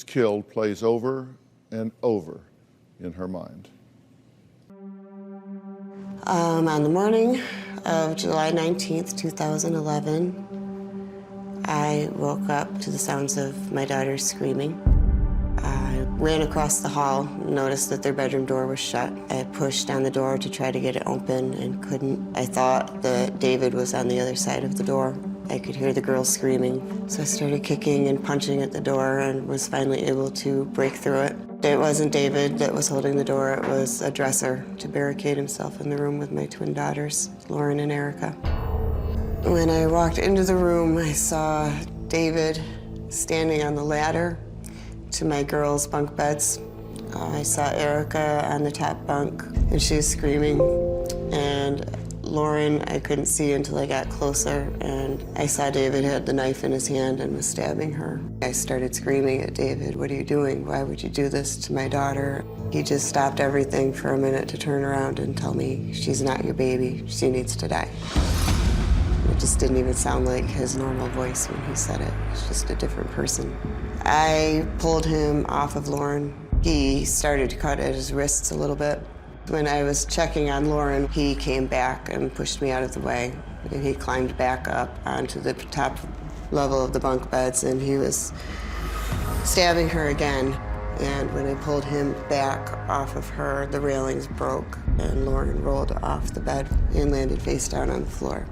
Killed plays over and over in her mind. On the morning of July 19th, 2011, I woke up to the sounds of my daughter screaming. I ran across the hall, noticed that their bedroom door was shut. I pushed on the door to try to get it open and couldn't. I thought that David was on the other side of the door. I could hear the girls screaming, so I started kicking and punching at the door and was finally able to break through it. It wasn't David that was holding the door, it was a dresser to barricade himself in the room with my twin daughters, Lauren and Erica. When I walked into the room, I saw David standing on the ladder to my girls' bunk beds. I saw Erica on the top bunk, and she was screaming, and Lauren, I couldn't see until I got closer, and I saw David had the knife in his hand and was stabbing her. I started screaming at David, "What are you doing? Why would you do this to my daughter?" He just stopped everything for a minute to turn around and tell me, "She's not your baby, she needs to die." It just didn't even sound like his normal voice when he said it. It's just a different person. I pulled him off of Lauren. He started to cut at his wrists a little bit. When I was checking on Lauren, he came back and pushed me out of the way. And he climbed back up onto the top level of the bunk beds, and he was stabbing her again. And when I pulled him back off of her, the railings broke, and Lauren rolled off the bed and landed face down on the floor.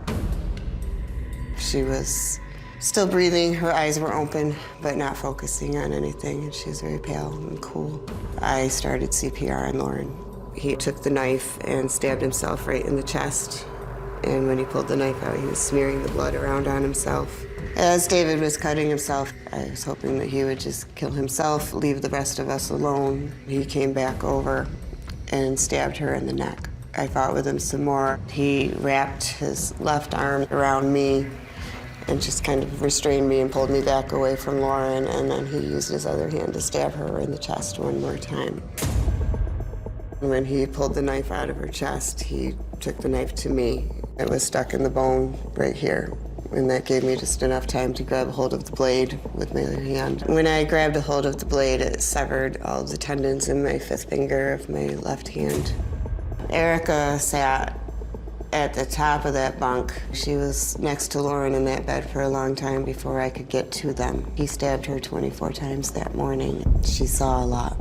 She was still breathing, her eyes were open, but not focusing on anything, and she was very pale and cool. I started CPR on Lauren. He took the knife and stabbed himself right in the chest. And when he pulled the knife out, he was smearing the blood around on himself. As David was cutting himself, I was hoping that he would just kill himself, leave the rest of us alone. He came back over and stabbed her in the neck. I fought with him some more. He wrapped his left arm around me and just kind of restrained me and pulled me back away from Lauren, and then he used his other hand to stab her in the chest one more time. When he pulled the knife out of her chest, he took the knife to me. It was stuck in the bone right here, and that gave me just enough time to grab a hold of the blade with my other hand. When I grabbed a hold of the blade, it severed all of the tendons in my fifth finger of my left hand. Erica sat at the top of that bunk. She was next to Lauren in that bed for a long time before I could get to them. He stabbed her 24 times that morning. She saw a lot.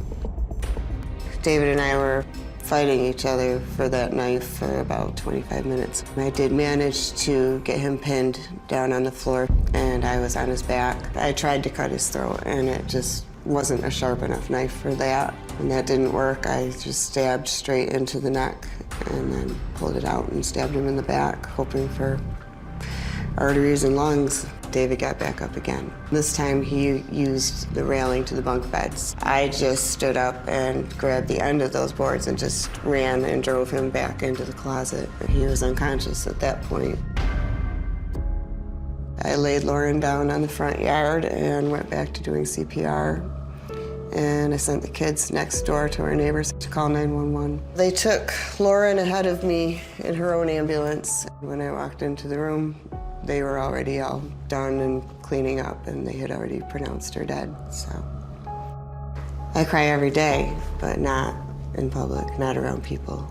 David and I were fighting each other for that knife for about 25 minutes. I did manage to get him pinned down on the floor, and I was on his back. I tried to cut his throat, and it just wasn't a sharp enough knife for that. When that didn't work, I just stabbed straight into the neck and then pulled it out and stabbed him in the back, hoping for arteries and lungs. David got back up again. This time he used the railing to the bunk beds. I just stood up and grabbed the end of those boards and just ran and drove him back into the closet. He was unconscious at that point. I laid Lauren down on the front yard and went back to doing CPR. And I sent the kids next door to our neighbors to call 911. They took Lauren ahead of me in her own ambulance. When I walked into the room, they were already all done and cleaning up, and they had already pronounced her dead, so. I cry every day, but not in public, not around people.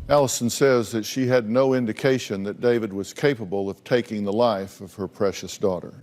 Allison says that she had no indication that David was capable of taking the life of her precious daughter.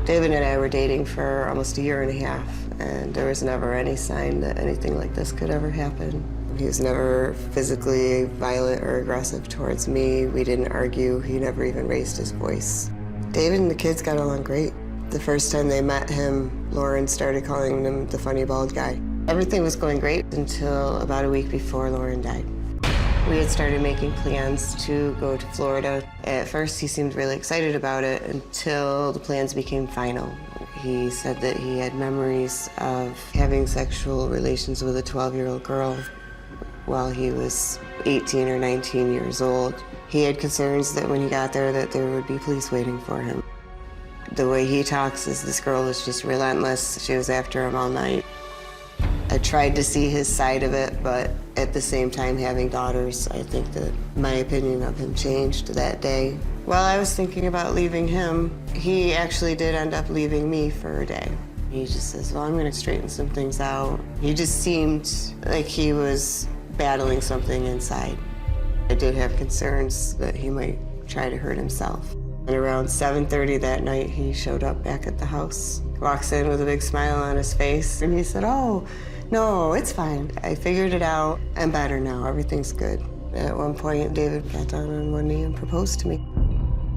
David and I were dating for almost a year and a half, and there was never any sign that anything like this could ever happen. He was never physically violent or aggressive towards me. We didn't argue. He never even raised his voice. David and the kids got along great. The first time they met him, Lauren started calling him the funny bald guy. Everything was going great until about a week before Lauren died. We had started making plans to go to Florida. At first, he seemed really excited about it until the plans became final. He said that he had memories of having sexual relations with a 12-year-old girl while he was 18 or 19 years old. He had concerns that when he got there that there would be police waiting for him. The way he talks is this girl was just relentless. She was after him all night. I tried to see his side of it, but at the same time having daughters, I think that my opinion of him changed that day. While I was thinking about leaving him, he actually did end up leaving me for a day. He just says, well, I'm gonna straighten some things out. He just seemed like he was battling something inside. I did have concerns that he might try to hurt himself. And around 7:30 that night, he showed up back at the house. Walks in with a big smile on his face, and he said, oh, no, it's fine. I figured it out. I'm better now. Everything's good. At one point, David got down on one knee and proposed to me.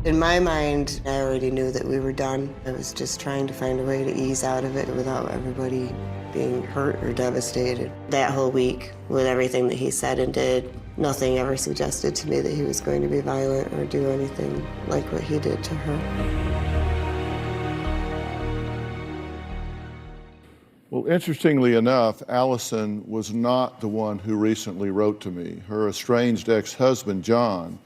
In my mind, I already knew that we were done. I was just trying to find a way to ease out of it without everybody being hurt or devastated. That whole week, with everything that he said and did, nothing ever suggested to me that he was going to be violent or do anything like what he did to her. Well, interestingly enough, Allison was not the one who recently wrote to me. Her estranged ex-husband, John,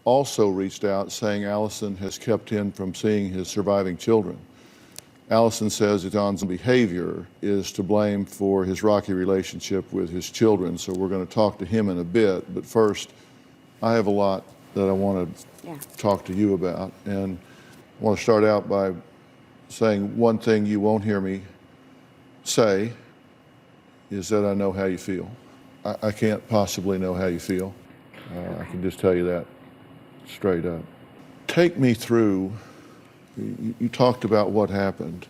also reached out saying Allison has kept him from seeing his surviving children. Allison says that John's behavior is to blame for his rocky relationship with his children, so we're going to talk to him in a bit. But first, I have a lot that I want to talk to you about. And I want to start out by saying one thing you won't hear me say is that I know how you feel. I can't possibly know how you feel. I can just tell you that straight up. Take me through, you talked about what happened.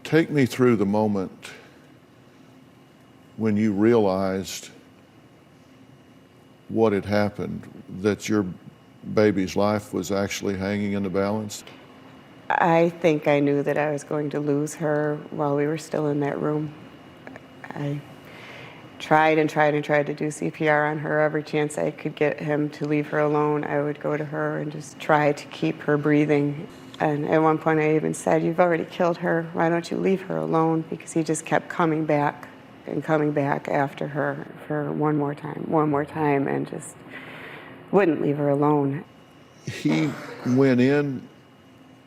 Take me through the moment when you realized what had happened, that your baby's life was actually hanging in the balance. I think I knew that I was going to lose her while we were still in that room. I tried and tried and tried to do CPR on her. Every chance I could get him to leave her alone, I would go to her and just try to keep her breathing. And at one point I even said, you've already killed her, why don't you leave her alone? Because he just kept coming back and coming back after her for one more time, and just wouldn't leave her alone. He went in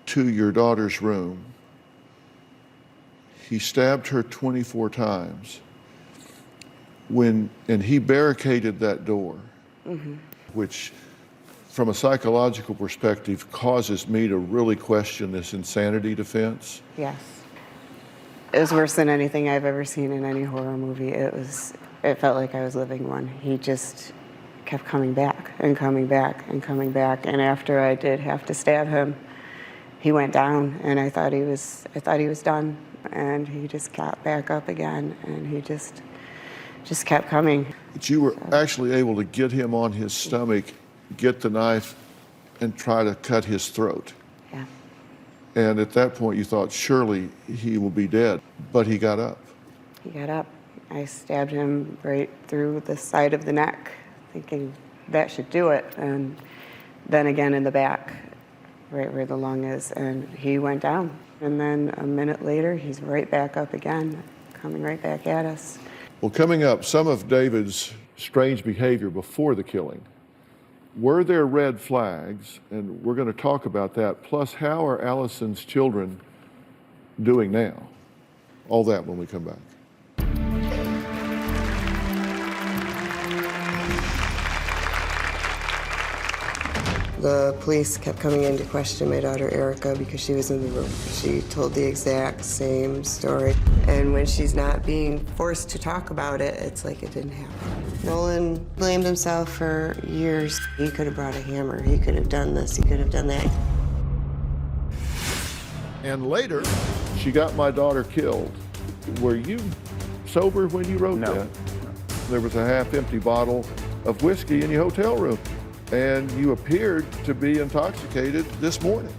to your daughter's room. He stabbed her 24 times. And he barricaded that door, which from a psychological perspective causes me to really question this insanity defense. Yes. It was worse than anything I've ever seen in any horror movie. It felt like I was living one. He just kept coming back and coming back and coming back. And after I did have to stab him, he went down, and I thought he was done. And he just got back up again, and he just kept coming. But you were actually able to get him on his stomach, get the knife, and try to cut his throat. Yeah. And at that point you thought, surely he will be dead. But he got up. He got up. I stabbed him right through the side of the neck, thinking that should do it. And then again in the back, right where the lung is, and he went down. And then a minute later, he's right back up again, coming right back at us. Well, coming up, some of David's strange behavior before the killing. Were there red flags? And we're going to talk about that. Plus, how are Allison's children doing now? All that when we come back. The police kept coming in to question my daughter Erica because she was in the room. She told the exact same story. And when she's not being forced to talk about it, it's like it didn't happen. Nolan blamed himself for years. He could have brought a hammer. He could have done this. He could have done that. And later, she got my daughter killed. Were you sober when you wrote that? No. There was a half-empty bottle of whiskey in your hotel room, and you appeared to be intoxicated this morning.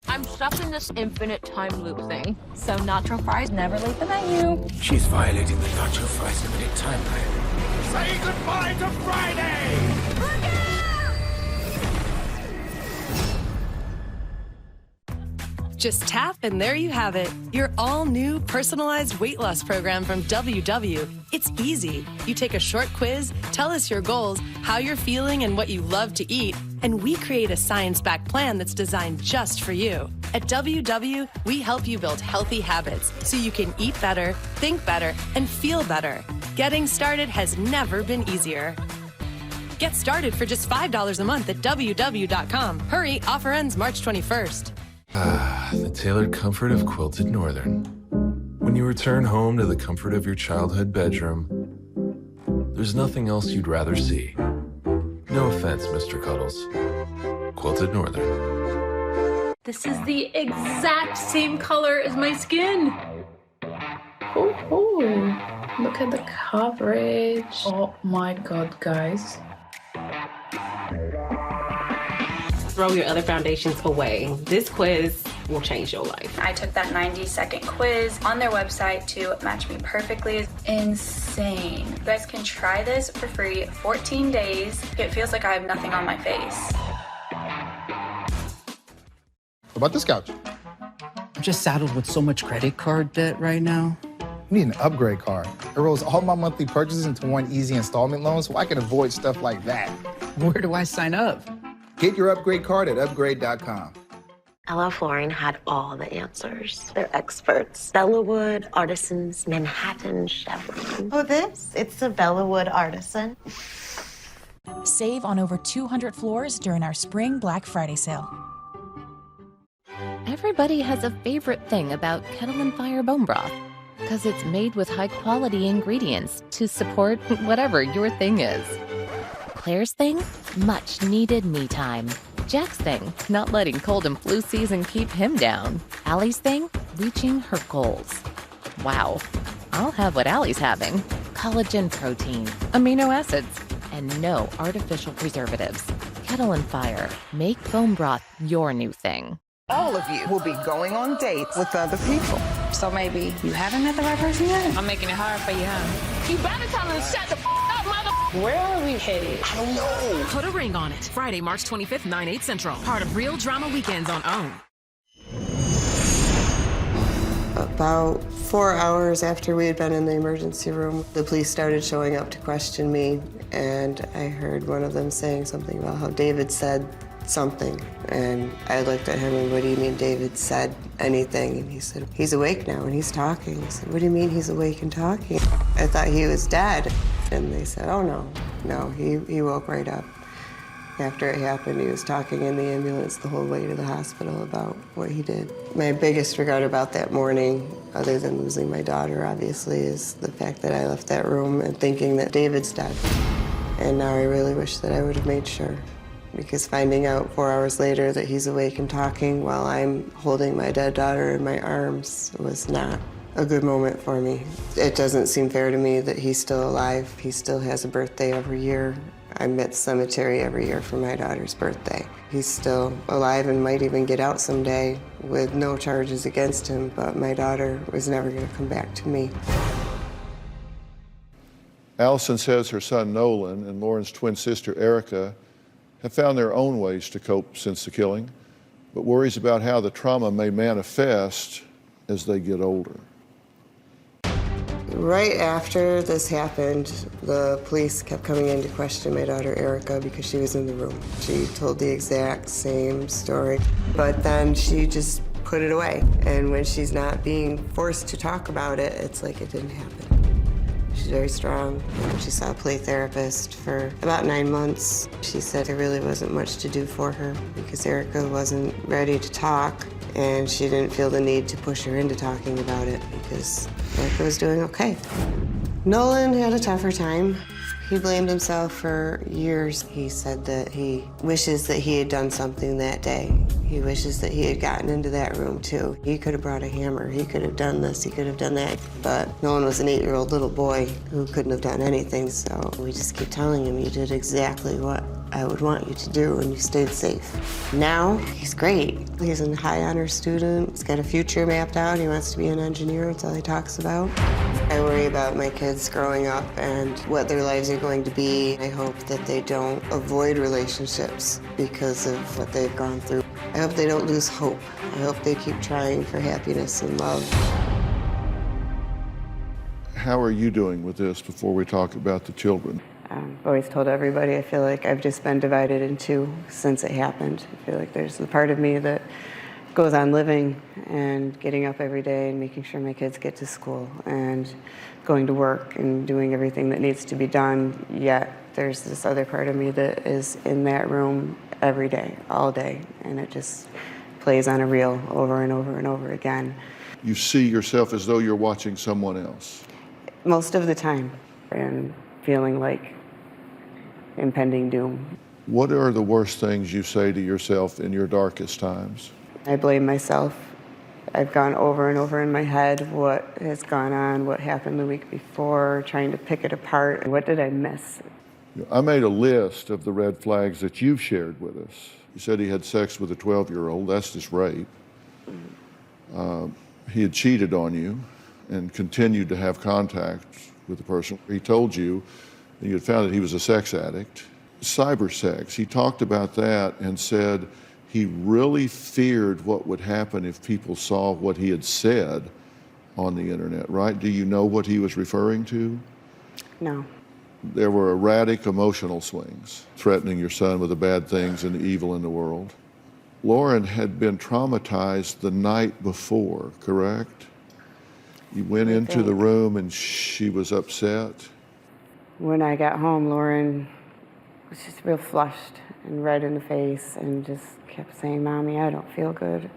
I'm stuck in this infinite time loop thing. So nacho fries never leave the menu. She's violating the nacho fries limited timeline. Say goodbye to Friday! Just tap and there you have it. Your all-new personalized weight loss program from WW. It's easy. You take a short quiz, tell us your goals, how you're feeling, and what you love to eat, and we create a science-backed plan that's designed just for you. At WW, we help you build healthy habits so you can eat better, think better, and feel better. Getting started has never been easier. Get started for just $5 a month at www.com. Hurry, offer ends March 21st. The tailored comfort of Quilted Northern. When you return home to the comfort of your childhood bedroom, there's nothing else you'd rather see. No offense, Mr. Cuddles. Quilted Northern. This is the exact same color as my skin. Oh, look at the coverage. Oh my God, guys. Throw your other foundations away. This quiz will change your life. I took that 90-second quiz on their website to match me perfectly. It's insane. You guys can try this for free 14 days. It feels like I have nothing on my face. What about this couch? I'm just saddled with so much credit card debt right now. We need an upgrade card. It rolls all my monthly purchases into one easy installment loan so I can avoid stuff like that. Where do I sign up? Get your upgrade card at upgrade.com. LL Flooring had all the answers. They're experts. Bellawood, Artisans, Manhattan, Chevron. Oh, this? It's a Bellawood Artisan. Save on over 200 floors during our Spring Black Friday sale. Everybody has a favorite thing about Kettle and Fire bone broth, because it's made with high-quality ingredients to support whatever your thing is. Claire's thing? Much-needed me time. Jack's thing? Not letting cold and flu season keep him down. Allie's thing? Reaching her goals. Wow. I'll have what Allie's having. Collagen protein, amino acids, and no artificial preservatives. Kettle and Fire. Make bone broth your new thing. All of you will be going on dates with other people. So maybe you haven't met the right person yet? I'm making it hard for you, huh? You better tell them to shut the up, mother. Where are we headed? I don't know. Put a ring on it. Friday, March 25th, 9/8 Central. Part of Real Drama Weekends on OWN. About 4 hours after we had been in the emergency room, the police started showing up to question me, and I heard one of them saying something about how David said something. And I looked at him and, what do you mean David said anything? And he said, he's awake now and he's talking. I said, what do you mean he's awake and talking? I thought he was dead. And they said, oh no, he woke right up. After it happened, he was talking in the ambulance the whole way to the hospital about what he did. My biggest regret about that morning, other than losing my daughter, obviously, is the fact that I left that room and thinking that David's dead. And now I really wish that I would have made sure. Because finding out 4 hours later that he's awake and talking while I'm holding my dead daughter in my arms was not a good moment for me. It doesn't seem fair to me that he's still alive. He still has a birthday every year. I'm at the cemetery every year for my daughter's birthday. He's still alive and might even get out someday with no charges against him, but my daughter was never going to come back to me. Allison says her son Nolan and Lauren's twin sister Erica have found their own ways to cope since the killing, but worries about how the trauma may manifest as they get older. Right after this happened, the police kept coming in to question my daughter Erica because she was in the room. She told the exact same story, but then she just put it away. And when she's not being forced to talk about it, it's like it didn't happen. She's very strong. She saw a play therapist for about 9 months. She said there really wasn't much to do for her because Erica wasn't ready to talk, and she didn't feel the need to push her into talking about it because Erica was doing okay. Nolan had a tougher time. He blamed himself for years. He said that he wishes that he had done something that day. He wishes that he had gotten into that room too. He could have brought a hammer. He could have done this. He could have done that. But Nolan was an 8-year-old little boy who couldn't have done anything. So we just keep telling him, you did exactly what I would want you to do, and you stayed safe. Now, he's great. He's a high honor student. He's got a future mapped out. He wants to be an engineer. That's all he talks about. I worry about my kids growing up and what their lives are going to be. I hope that they don't avoid relationships because of what they've gone through. I hope they don't lose hope. I hope they keep trying for happiness and love. How are you doing with this before we talk about the children? I've always told everybody I feel like I've just been divided in two since it happened. I feel like there's the part of me that goes on living and getting up every day and making sure my kids get to school and going to work and doing everything that needs to be done, yet there's this other part of me that is in that room every day, all day, and it just plays on a reel over and over and over again. You see yourself as though you're watching someone else? Most of the time, and feeling like impending doom. What are the worst things you say to yourself in your darkest times? I blame myself. I've gone over and over in my head what has gone on, what happened the week before, trying to pick it apart. What did I miss? I made a list of the red flags that you've shared with us. You said he had sex with a 12-year-old. That's just rape. He had cheated on you and continued to have contact with the person. He told you that you had found that he was a sex addict. Cyber sex, he talked about that and said he really feared what would happen if people saw what he had said on the internet, right? Do you know what he was referring to? No. There were erratic emotional swings, threatening your son with the bad things and the evil in the world. Lauren had been traumatized the night before, correct? You went into the room and she was upset? When I got home, Lauren was just real flushed and red in the face and just kept saying, "Mommy, I don't feel good."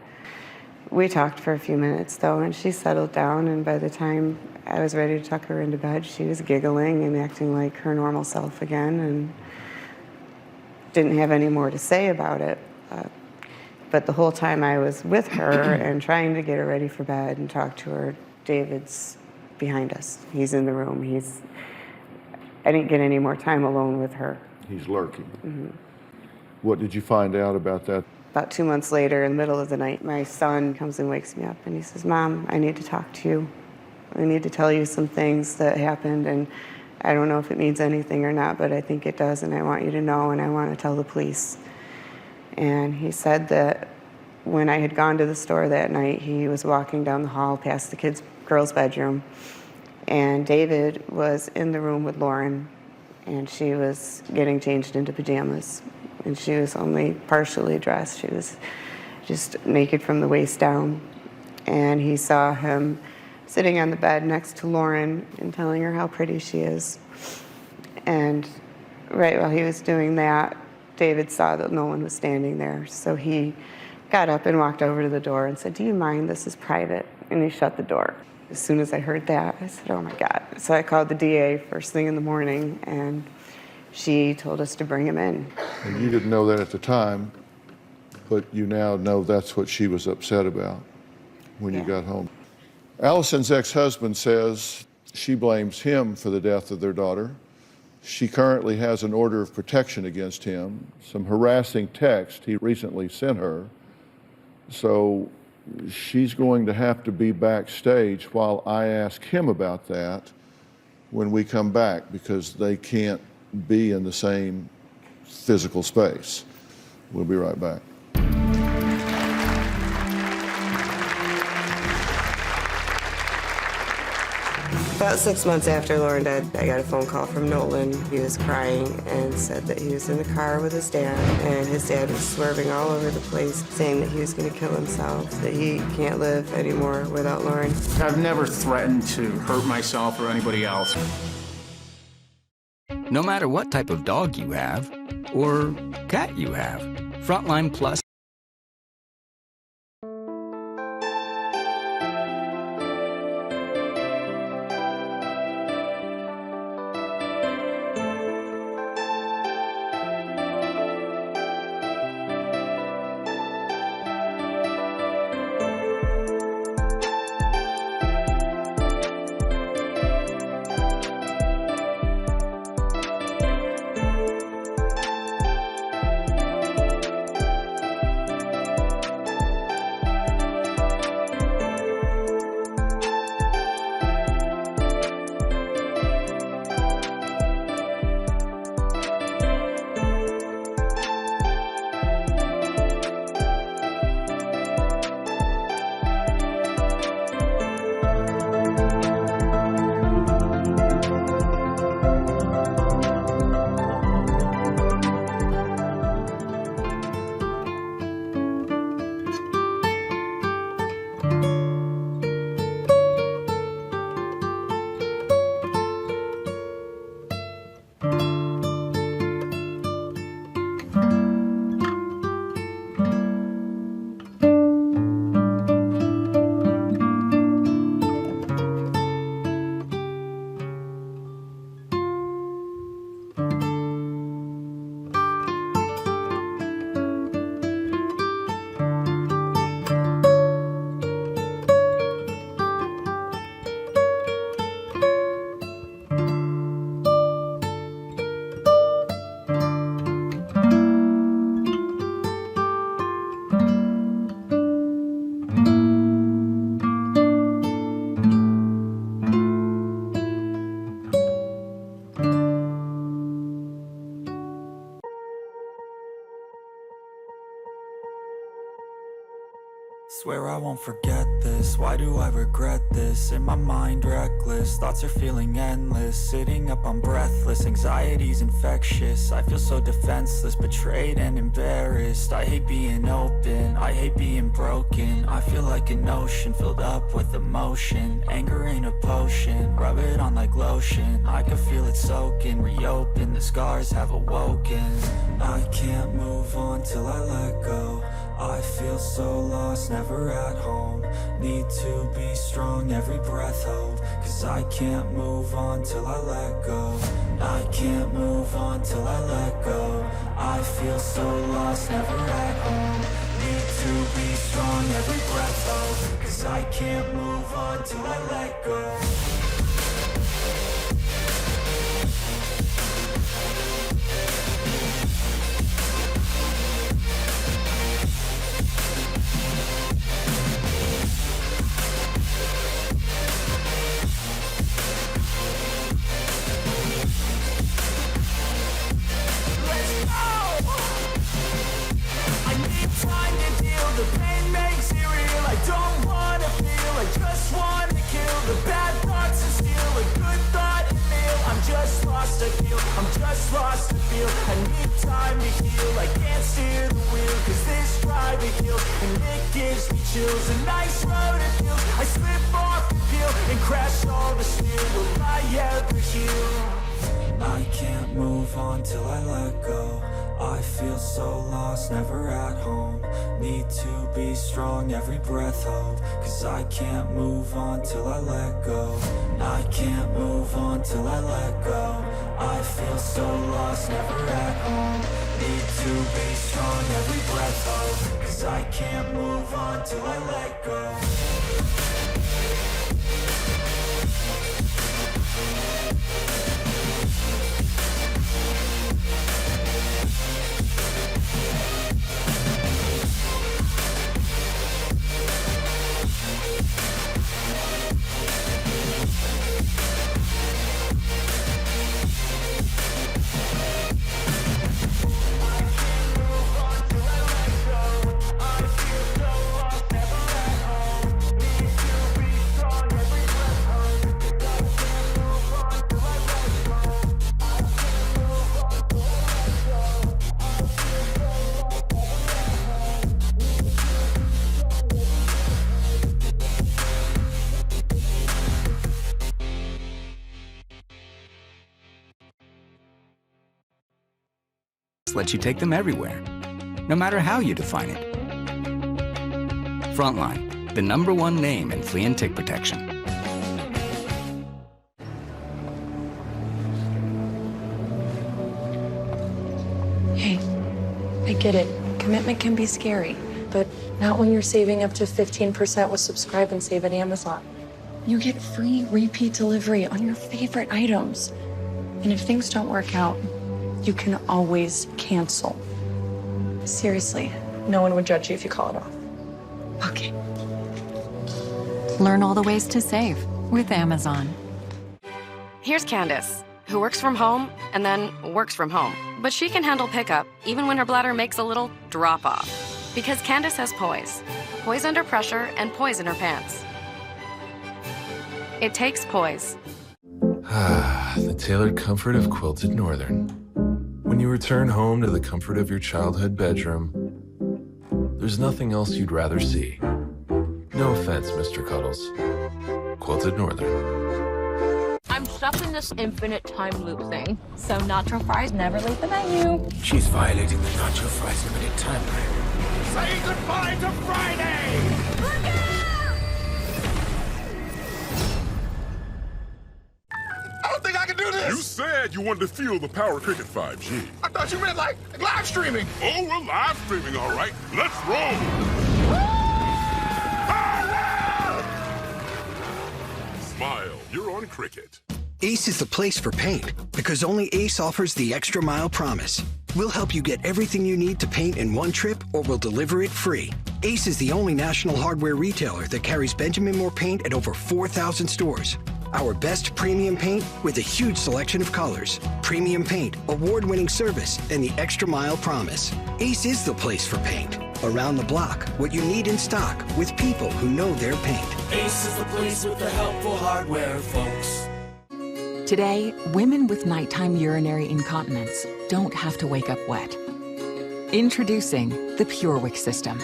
We talked for a few minutes though, and she settled down, and by the time I was ready to tuck her into bed, she was giggling and acting like her normal self again and didn't have any more to say about it. But the whole time I was with her and trying to get her ready for bed and talk to her, David's behind us. He's in the room. I didn't get any more time alone with her. He's lurking. Mm-hmm. What did you find out about that? About 2 months later, in the middle of the night, my son comes and wakes me up and he says, "Mom, I need to talk to you. I need to tell you some things that happened, and I don't know if it means anything or not, but I think it does, and I want you to know, and I want to tell the police." And he said that when I had gone to the store that night, he was walking down the hall past the girl's bedroom, and David was in the room with Lauren, and she was getting changed into pajamas, and she was only partially dressed. She was just naked from the waist down, and he saw him sitting on the bed next to Lauren and telling her how pretty she is. And right while he was doing that, David saw that no one was standing there, so he got up and walked over to the door and said, "Do you mind? This is private." And he shut the door. As soon as I heard that, I said, "Oh my God." So I called the DA first thing in the morning, and she told us to bring him in. And you didn't know that at the time, but you now know that's what she was upset about when you got home. Allison's ex-husband says she blames him for the death of their daughter. She currently has an order of protection against him, some harassing text he recently sent her. So she's going to have to be backstage while I ask him about that when we come back, because they can't be in the same physical space. We'll be right back. About 6 months after Lauren died, I got a phone call from Nolan. He was crying and said that he was in the car with his dad, and his dad was swerving all over the place, saying that he was going to kill himself, that he can't live anymore without Lauren. I've never threatened to hurt myself or anybody else. No matter what type of dog you have or cat you have, Frontline Plus Swear I won't forget this, why do I regret this? In my mind reckless, thoughts are feeling endless. Sitting up, I'm breathless, anxiety's infectious. I feel so defenseless, betrayed and embarrassed. I hate being open, I hate being broken. I feel like an ocean filled up with emotion. Anger ain't a potion, rub it on like lotion. I can feel it soaking, reopen, the scars have awoken. I can't move on till I let go. I feel so lost, never at home. Need to be strong, every breath hold. Cause I can't move on till I let go. I can't move on till I let go. I feel so lost, never at home. Need to be strong, every breath hold. Cause I can't move on till I let go. The pain makes it real, I don't wanna feel, I just wanna kill the bad thoughts and steal a good thought and feel. I'm just lost, I feel, I'm just lost, I feel. I need time to heal, I can't steer the wheel, cause this driving hill, and it gives me chills. A nice road it feels, I slip off the peel, and crash all the steel. Will I ever heal? I can't move on till I let go. I feel so lost, never at home. Need to be strong, every breath hold. Cause I can't move on till I let go. I can't move on till I let go. I feel so lost, never at home. Need to be strong, every breath hold. Cause I can't move on till I let go. Lets you take them everywhere, no matter how you define it. Frontline, the #1 name in flea and tick protection. Hey, I get it. Commitment can be scary, but not when you're saving up to 15% with Subscribe and Save at Amazon. You get free repeat delivery on your favorite items. And if things don't work out, you can always cancel. Seriously, no one would judge you if you call it off. Okay. Learn all the ways to save with Amazon. Here's Candace, who works from home and then works from home. But she can handle pickup even when her bladder makes a little drop off. Because Candace has poise. Poise under pressure and poise in her pants. It takes poise. Ah, the tailored comfort of quilted northern. When you return home to the comfort of your childhood bedroom, there's nothing else you'd rather see. No offense, Mr. Cuddles. Quilted Northern. I'm stuck in this infinite time loop thing, so nacho fries never leave the menu. She's violating the nacho fries limited timeline. Say goodbye to Friday! I don't think I can do this! You said you wanted to feel the power of Cricket 5G. I thought you meant like live streaming. Oh, we're live streaming, all right. Let's roll! Smile, you're on Cricket. Ace is the place for paint because only Ace offers the extra mile promise. We'll help you get everything you need to paint in one trip or we'll deliver it free. Ace is the only national hardware retailer that carries Benjamin Moore paint at over 4,000 stores. Our best premium paint with a huge selection of colors. Premium paint, award-winning service, and the extra mile promise. Ace is the place for paint. Around the block, what you need in stock with people who know their paint. Ace is the place with the helpful hardware, folks. Today, women with nighttime urinary incontinence don't have to wake up wet. Introducing the PureWick system,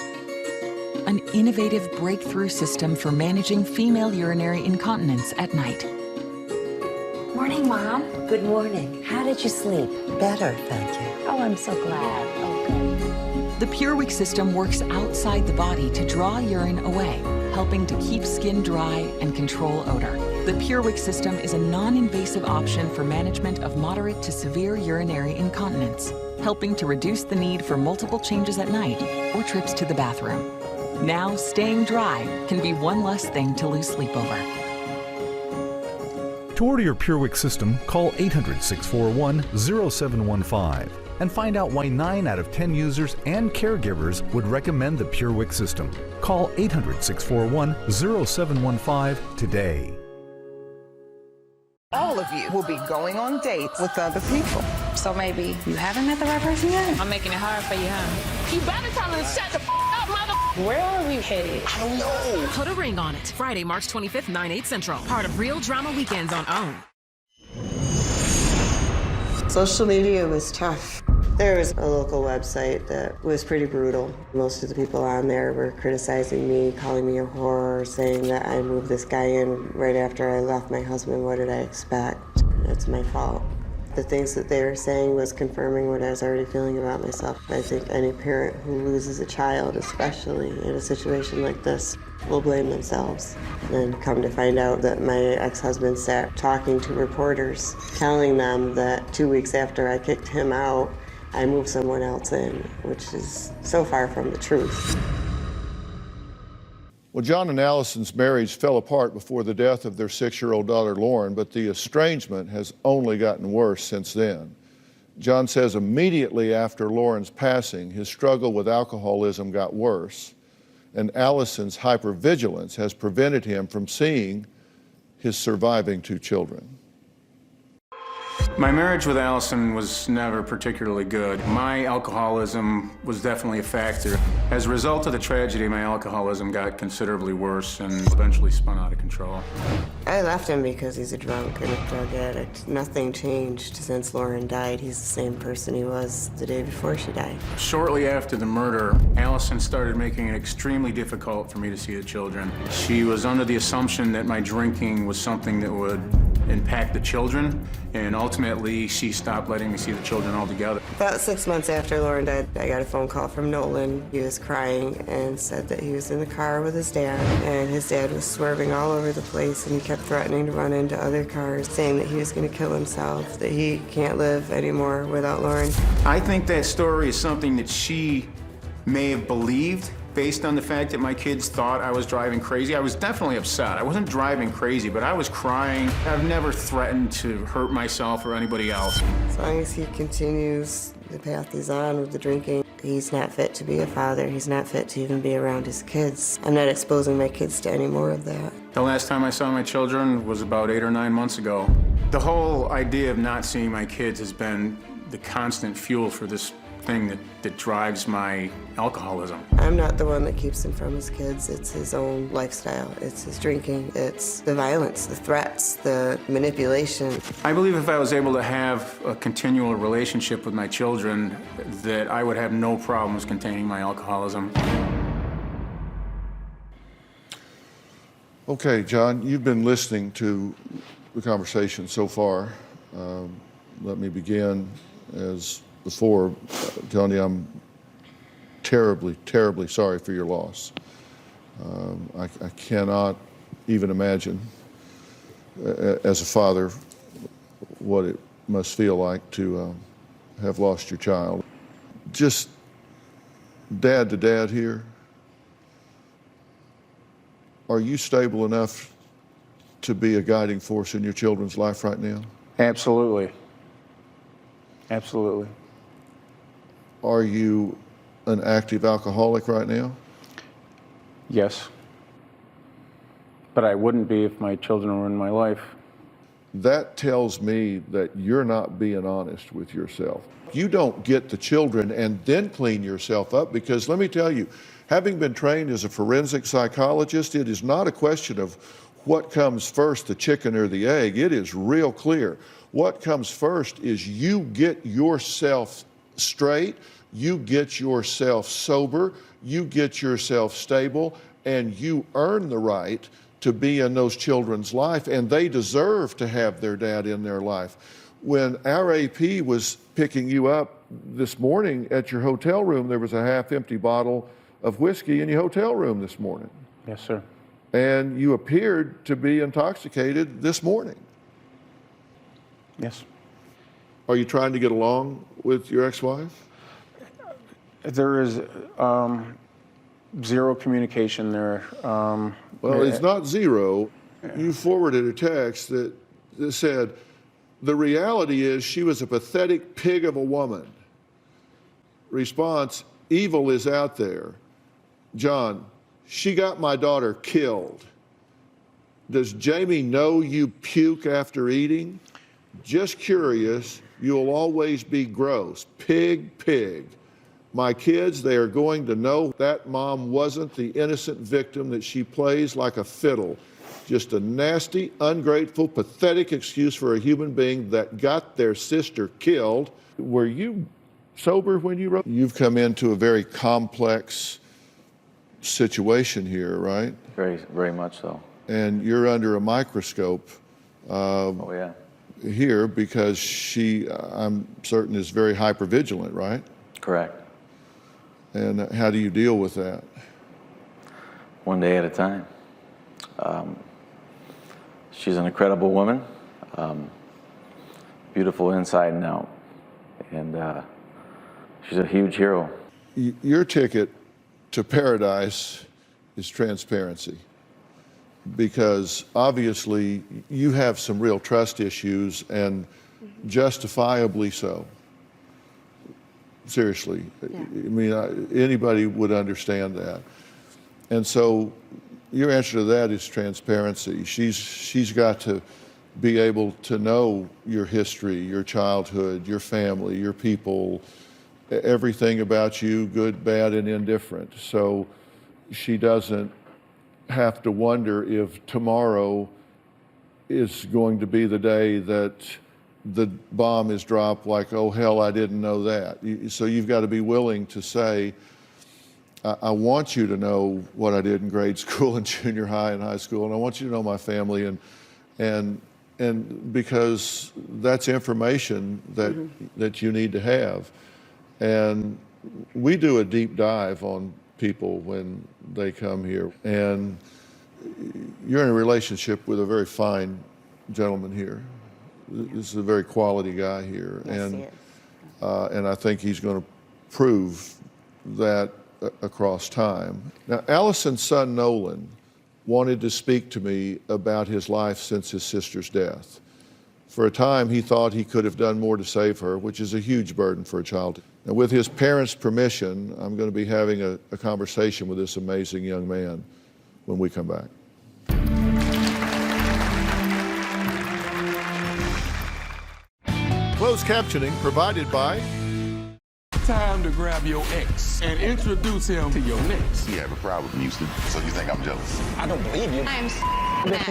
an innovative breakthrough system for managing female urinary incontinence at night. Morning, Mom. Good morning. How did you sleep? Better, thank you. Oh, I'm so glad. Oh, good. The PureWick system works outside the body to draw urine away, helping to keep skin dry and control odor. The PureWick system is a non-invasive option for management of moderate to severe urinary incontinence, helping to reduce the need for multiple changes at night or trips to the bathroom. Now, staying dry can be one less thing to lose sleep over. To order your PureWick system, call 800-641-0715 and find out why 9 out of 10 users and caregivers would recommend the PureWick system. Call 800-641-0715 today. All of you will be going on dates with other people. So maybe you haven't met the right person yet? I'm making it hard for you, huh? You better tell him to shut the up, mother. Where are we headed? I don't know. Put a ring on it. Friday, March 25th, 9/8 Central. Part of Real Drama Weekends on OWN. Social media was tough. There was a local website that was pretty brutal. Most of the people on there were criticizing me, calling me a whore, saying that I moved this guy in right after I left my husband. What did I expect? It's my fault. The things that they were saying was confirming what I was already feeling about myself. I think any parent who loses a child, especially in a situation like this, will blame themselves. And come to find out that my ex-husband sat talking to reporters, telling them that 2 weeks after I kicked him out, I moved someone else in, which is so far from the truth. Well, John and Allison's marriage fell apart before the death of their 6-year-old daughter, Lauren, but the estrangement has only gotten worse since then. John says immediately after Lauren's passing, his struggle with alcoholism got worse, and Allison's hypervigilance has prevented him from seeing his surviving 2 children. My marriage with Allison was never particularly good. My alcoholism was definitely a factor. As a result of the tragedy, my alcoholism got considerably worse and eventually spun out of control. I left him because he's a drunk and a drug addict. Nothing changed since Lauren died. He's the same person he was the day before she died. Shortly after the murder, Allison started making it extremely difficult for me to see the children. She was under the assumption that my drinking was something that would impact the children, and ultimately she stopped letting me see the children altogether. About 6 months after Lauren died, I got a phone call from Nolan. He was crying and said that he was in the car with his dad, and his dad was swerving all over the place, and he kept threatening to run into other cars, saying that he was going to kill himself, that he can't live anymore without Lauren. I think that story is something that she may have believed based on the fact that my kids thought I was driving crazy. I was definitely upset. I wasn't driving crazy, but I was crying. I've never threatened to hurt myself or anybody else. As long as he continues the path he's on with the drinking, he's not fit to be a father. He's not fit to even be around his kids. I'm not exposing my kids to any more of that. The last time I saw my children was about 8 or 9 months ago. The whole idea of not seeing my kids has been the constant fuel for this thing that drives my alcoholism. I'm not the one that keeps him from his kids. It's his own lifestyle. It's his drinking. It's the violence, the threats, the manipulation. I believe if I was able to have a continual relationship with my children, that I would have no problems containing my alcoholism. Okay, John, you've been listening to the conversation so far. Let me begin as before, Tony, I'm terribly, terribly sorry for your loss. I cannot even imagine, as a father, what it must feel like to have lost your child. Just dad to dad here, are you stable enough to be a guiding force in your children's life right now? Absolutely. Absolutely. Are you an active alcoholic right now? Yes. But I wouldn't be if my children were in my life. that tells me that you're not being honest with yourself. You don't get the children and then clean yourself up, because let me tell you, having been trained as a forensic psychologist, it is not a question of what comes first, the chicken or the egg. It is real clear. What comes first is you get yourself straight, you get yourself sober, you get yourself stable, and you earn the right to be in those children's life, and they deserve to have their dad in their life. When our AP was picking you up this morning at your hotel room, there was a half-empty bottle of whiskey in your hotel room this morning. Yes, sir. And you appeared to be intoxicated this morning. Yes. Are you trying to get along with your ex-wife? There is zero communication there. Well, it's not zero. You forwarded a text that said, the reality is she was a pathetic pig of a woman. Response, evil is out there. John, she got my daughter killed. Does Jamie know you puke after eating? Just curious, you'll always be gross. Pig, pig. My kids, they are going to know that mom wasn't the innocent victim that she plays like a fiddle. Just a nasty, ungrateful, pathetic excuse for a human being that got their sister killed. Were you sober when you wrote? You've come into a very complex situation here, right? Very, very much so. And you're under a microscope oh, yeah. here because she, I'm certain, is very hypervigilant, right? Correct. And how do you deal with that? One day at a time. She's an incredible woman, beautiful inside and out, and she's a huge hero. Your ticket to paradise is transparency, because obviously you have some real trust issues, and justifiably so. Seriously. Yeah. I mean, anybody would understand that. And so your answer to that is transparency. She's got to be able to know your history, your childhood, your family, your people, everything about you, good, bad, and indifferent. So she doesn't have to wonder if tomorrow is going to be the day that the bomb is dropped, like, oh, hell, I didn't know that. So you've got to be willing to say, I want you to know what I did in grade school and junior high and high school, and I want you to know my family, and because that's information that that you need to have. And we do a deep dive on people when they come here, and you're in a relationship with a very fine gentleman here. This is a very quality guy here, Yes, and I think he's going to prove that across time. Now, Allison's son Nolan wanted to speak to me about his life since his sister's death. For a time, he thought he could have done more to save her, which is a huge burden for a child. Now, with his parents' permission, I'm going to be having a conversation with this amazing young man when we come back. Closed captioning provided by... Time to grab your ex and introduce him to your next. You have a problem with me, Houston, so you think I'm jealous. I don't believe you. I'm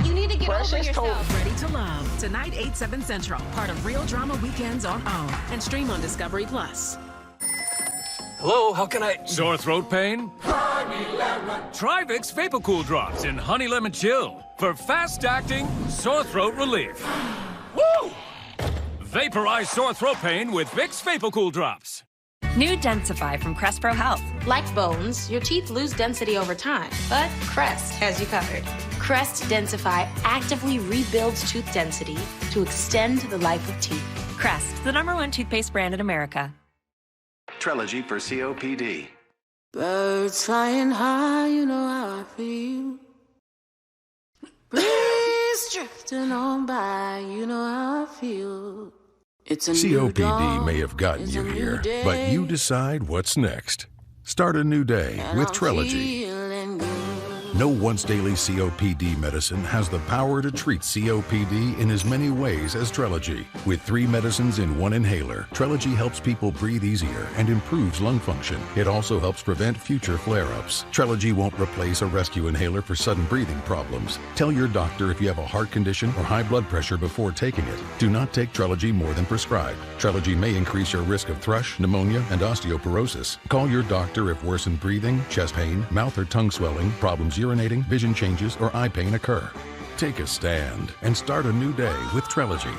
You need to get over yourself. Ready to Love. Tonight, 8/7 Central. Part of Real Drama Weekends on OWN. And stream on Discovery+. Hello, how can I... Sore throat pain? Try Vicks VapoCool Drops in Honey Lemon Chill for fast-acting sore throat relief. Woo! Vaporize sore throat pain with Vicks VapoCool Drops. New Densify from Crest Pro Health. Like bones, your teeth lose density over time, but Crest has you covered. Crest Densify actively rebuilds tooth density to extend the life of teeth. Crest, the #1 toothpaste brand in America. Trilogy for COPD. Birds flying high, you know how I feel. Breeze drifting on by, you know how I feel. It's a COPD may have gotten you here, but you decide what's next. Start a new day with Trilogy. No once-daily COPD medicine has the power to treat COPD in as many ways as Trelegy. With 3 medicines in 1 inhaler, Trelegy helps people breathe easier and improves lung function. It also helps prevent future flare-ups. Trelegy won't replace a rescue inhaler for sudden breathing problems. Tell your doctor if you have a heart condition or high blood pressure before taking it. Do not take Trelegy more than prescribed. Trelegy may increase your risk of thrush, pneumonia, and osteoporosis. Call your doctor if worsened breathing, chest pain, mouth or tongue swelling, problems urinating, vision changes, or eye pain occur. Take a stand and start a new day with Trelegy.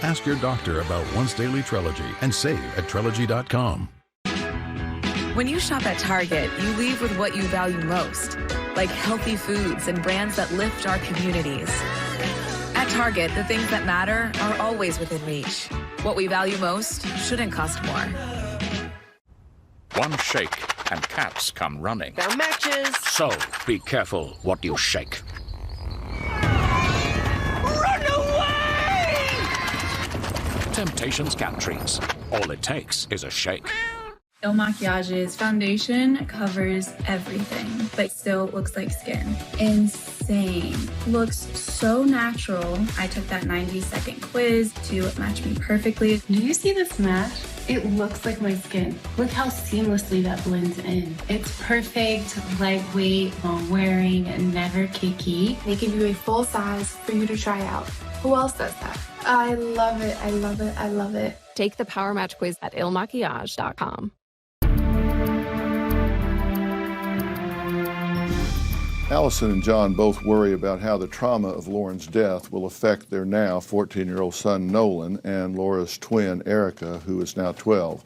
Ask your doctor about once daily Trelegy and save at Trelegy.com. When you shop at Target, you leave with what you value most, like healthy foods and brands that lift our communities. At Target, the things that matter are always within reach. What we value most shouldn't cost more. One shake and cats come running. They're matches. So be careful what you shake. Run away! Temptation's cat treats. All it takes is a shake. Il Maquillage's foundation covers everything, but still looks like skin. Insane. Looks so natural. I took that 90-second quiz to match me perfectly. Do you see this match? It looks like my skin. Look how seamlessly that blends in. It's perfect, lightweight, while-wearing, and never cakey. They give you a full size for you to try out. Who else does that? I love it, I love it, I love it. Take the Power Match quiz at ilmaquillage.com. Allison and John both worry about how the trauma of Lauren's death will affect their now 14-year-old son, Nolan, and Laura's twin, Erica, who is now 12.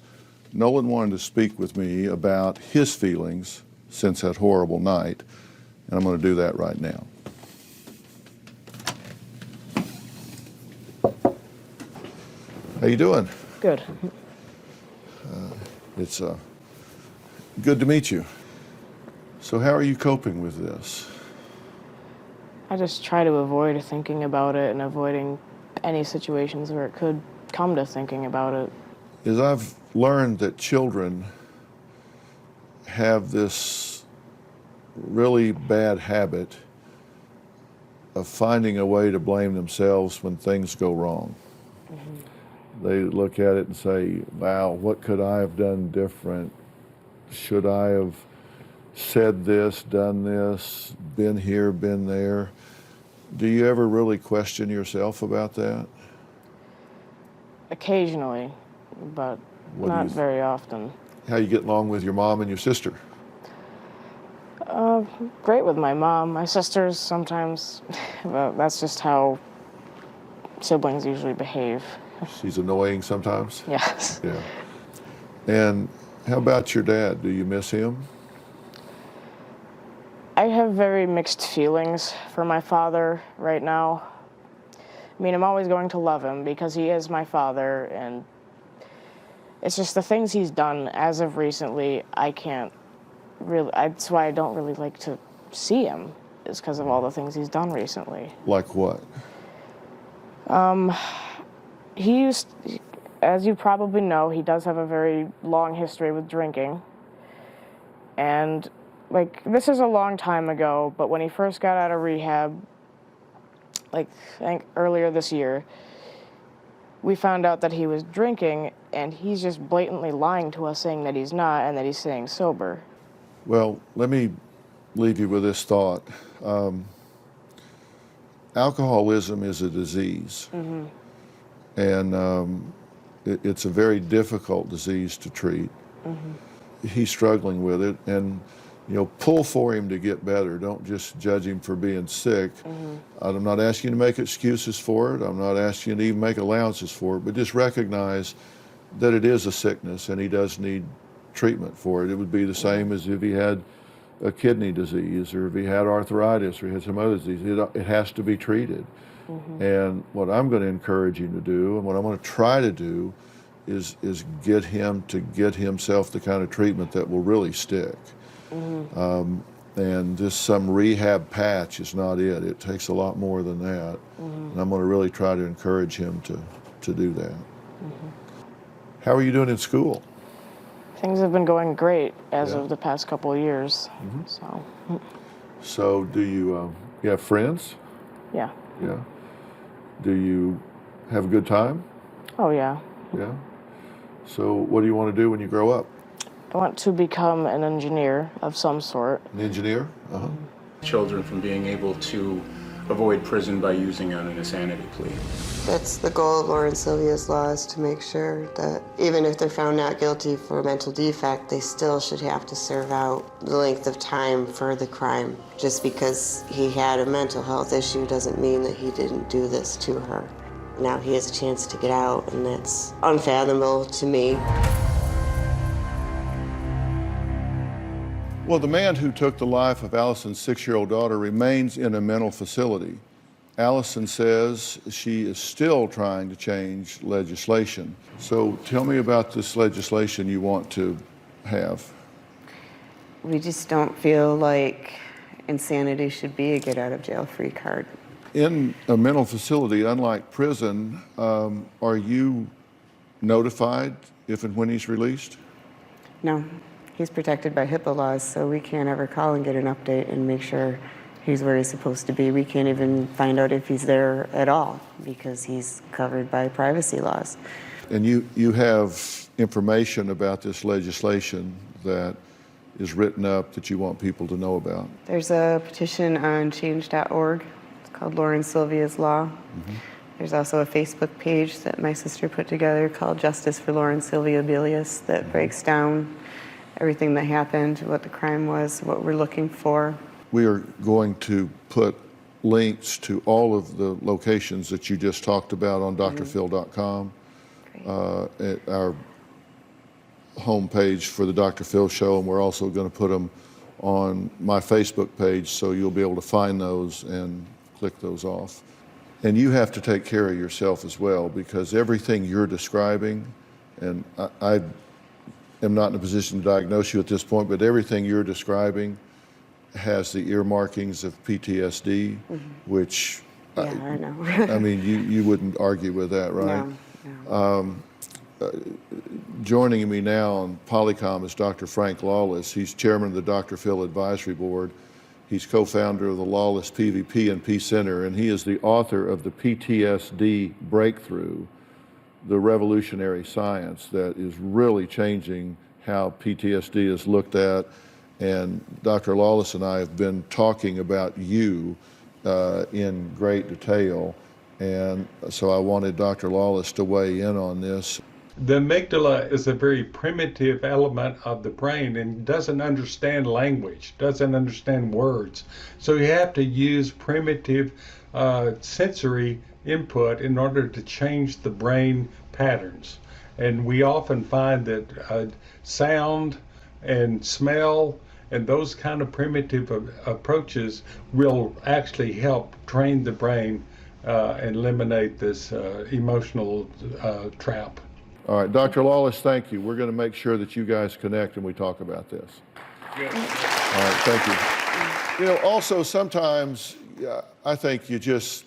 Nolan wanted to speak with me about his feelings since that horrible night, and I'm going to do that right now. How you doing? Good. It's good to meet you. So how are you coping with this? I just try to avoid thinking about it and avoiding any situations where it could come to thinking about it. Is I've learned that children have this really bad habit of finding a way to blame themselves when things go wrong. Mm-hmm. They look at it and say, wow, what could I have done different? Should I have said this, done this, been here, been there? Do you ever really question yourself about that? Occasionally, but not very often. How you get along with your mom and your sister? Great with my mom. My sisters sometimes, but that's just how siblings usually behave. She's annoying sometimes? Yes. Yeah. And how about your dad? Do you miss him? I have very mixed feelings for my father right now. I mean, I'm always going to love him because he is my father, and it's just the things he's done as of recently, I can't really, that's why I don't really like to see him, is because of all the things he's done recently. Like what? He used, as you probably know, he does have a very long history with drinking. And like, this is a long time ago, but when he first got out of rehab, like, I think earlier this year, we found out that he was drinking, and he's just blatantly lying to us, saying that he's not and that he's staying sober. Well, let me leave you with this thought. Alcoholism is a disease, Mm-hmm. and it's a very difficult disease to treat. Mm-hmm. He's struggling with it, and pull for him to get better. Don't just judge him for being sick. Mm-hmm. I'm not asking you to make excuses for it. I'm not asking you to even make allowances for it, but just recognize that it is a sickness and he does need treatment for it. It would be the same as if he had a kidney disease or if he had arthritis or he had some other disease. It has to be treated. Mm-hmm. And what I'm going to encourage him to do, and what I'm going to try to do, is get him to get himself the kind of treatment that will really stick. Mm-hmm. And just some rehab patch is not it. It takes a lot more than that. Mm-hmm. And I'm going to really try to encourage him to do that. Mm-hmm. How are you doing in school? Things have been going great as of the past couple of years. Mm-hmm. So do you have friends? Yeah. Yeah. Do you have a good time? Oh, yeah. Yeah. So what do you want to do when you grow up? I want to become an engineer of some sort. An engineer? Uh-huh. Children from being able to avoid prison by using an insanity plea. That's the goal of Lauren Sylvia's law, is to make sure that even if they're found not guilty for a mental defect, they still should have to serve out the length of time for the crime. Just because he had a mental health issue doesn't mean that he didn't do this to her. Now he has a chance to get out, and that's unfathomable to me. Well, the man who took the life of Allison's 6-year-old daughter remains in a mental facility. Allison says she is still trying to change legislation. So tell me about this legislation you want to have. We just don't feel like insanity should be a get-out-of-jail-free card. In a mental facility, unlike prison, are you notified if and when he's released? No. He's protected by HIPAA laws, so we can't ever call and get an update and make sure he's where he's supposed to be. We can't even find out if he's there at all because he's covered by privacy laws. And you have information about this legislation that is written up that you want people to know about. There's a petition on change.org. It's called Lauren Sylvia's Law. Mm-hmm. There's also a Facebook page that my sister put together called Justice for Lauren Sylvia Bilius that breaks down everything that happened, what the crime was, what we're looking for. We are going to put links to all of the locations that you just talked about on drphil.com, at our homepage for the Dr. Phil Show, and we're also going to put them on my Facebook page, so you'll be able to find those and click those off. And you have to take care of yourself as well, because everything you're describing, and I am not in a position to diagnose you at this point, but everything you're describing has the earmarkings of PTSD, which, I know. I mean, you wouldn't argue with that, right? No. Joining me now on Polycom is Dr. Frank Lawless. He's chairman of the Dr. Phil Advisory Board. He's co-founder of the Lawless PvP and Peace Center, and he is the author of the PTSD Breakthrough, the revolutionary science that is really changing how PTSD is looked at. And Dr. Lawless and I have been talking about you in great detail. And so I wanted Dr. Lawless to weigh in on this. The amygdala is a very primitive element of the brain and doesn't understand language, doesn't understand words. So you have to use primitive sensory input in order to change the brain patterns. And we often find that sound and smell and those kind of primitive approaches will actually help train the brain and eliminate this emotional trap. All right, Dr. Lawless, thank you. We're going to make sure that you guys connect and we talk about this. Good. All right, thank you. You know, also sometimes I think you just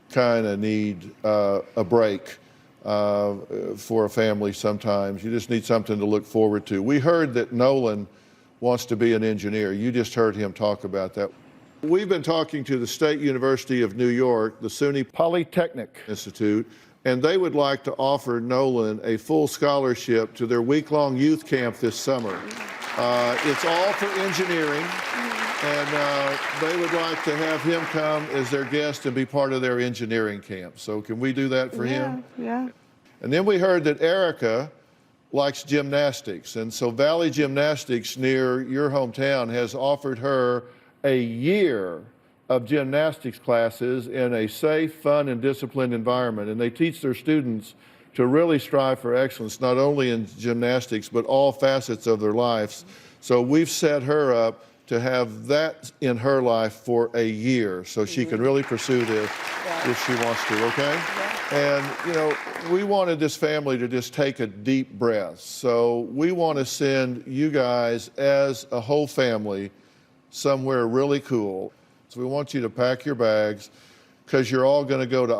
kind of need a break for a family sometimes. You just need something to look forward to. We heard that Nolan wants to be an engineer. You just heard him talk about that. We've been talking to the State University of New York, the SUNY Polytechnic Institute, and they would like to offer Nolan a full scholarship to their week-long youth camp this summer. It's all for engineering, and they would like to have him come as their guest and be part of their engineering camp. So can we do that for him? Yeah. And then we heard that Erica likes gymnastics, and so Valley Gymnastics near your hometown has offered her a year of gymnastics classes in a safe, fun, and disciplined environment. And they teach their students to really strive for excellence, not only in gymnastics, but all facets of their lives. So we've set her up to have that in her life for a year, so she can really pursue this if she wants to, okay? And, you know, we wanted this family to just take a deep breath. So we want to send you guys as a whole family somewhere really cool. So we want you to pack your bags because you're all going to go to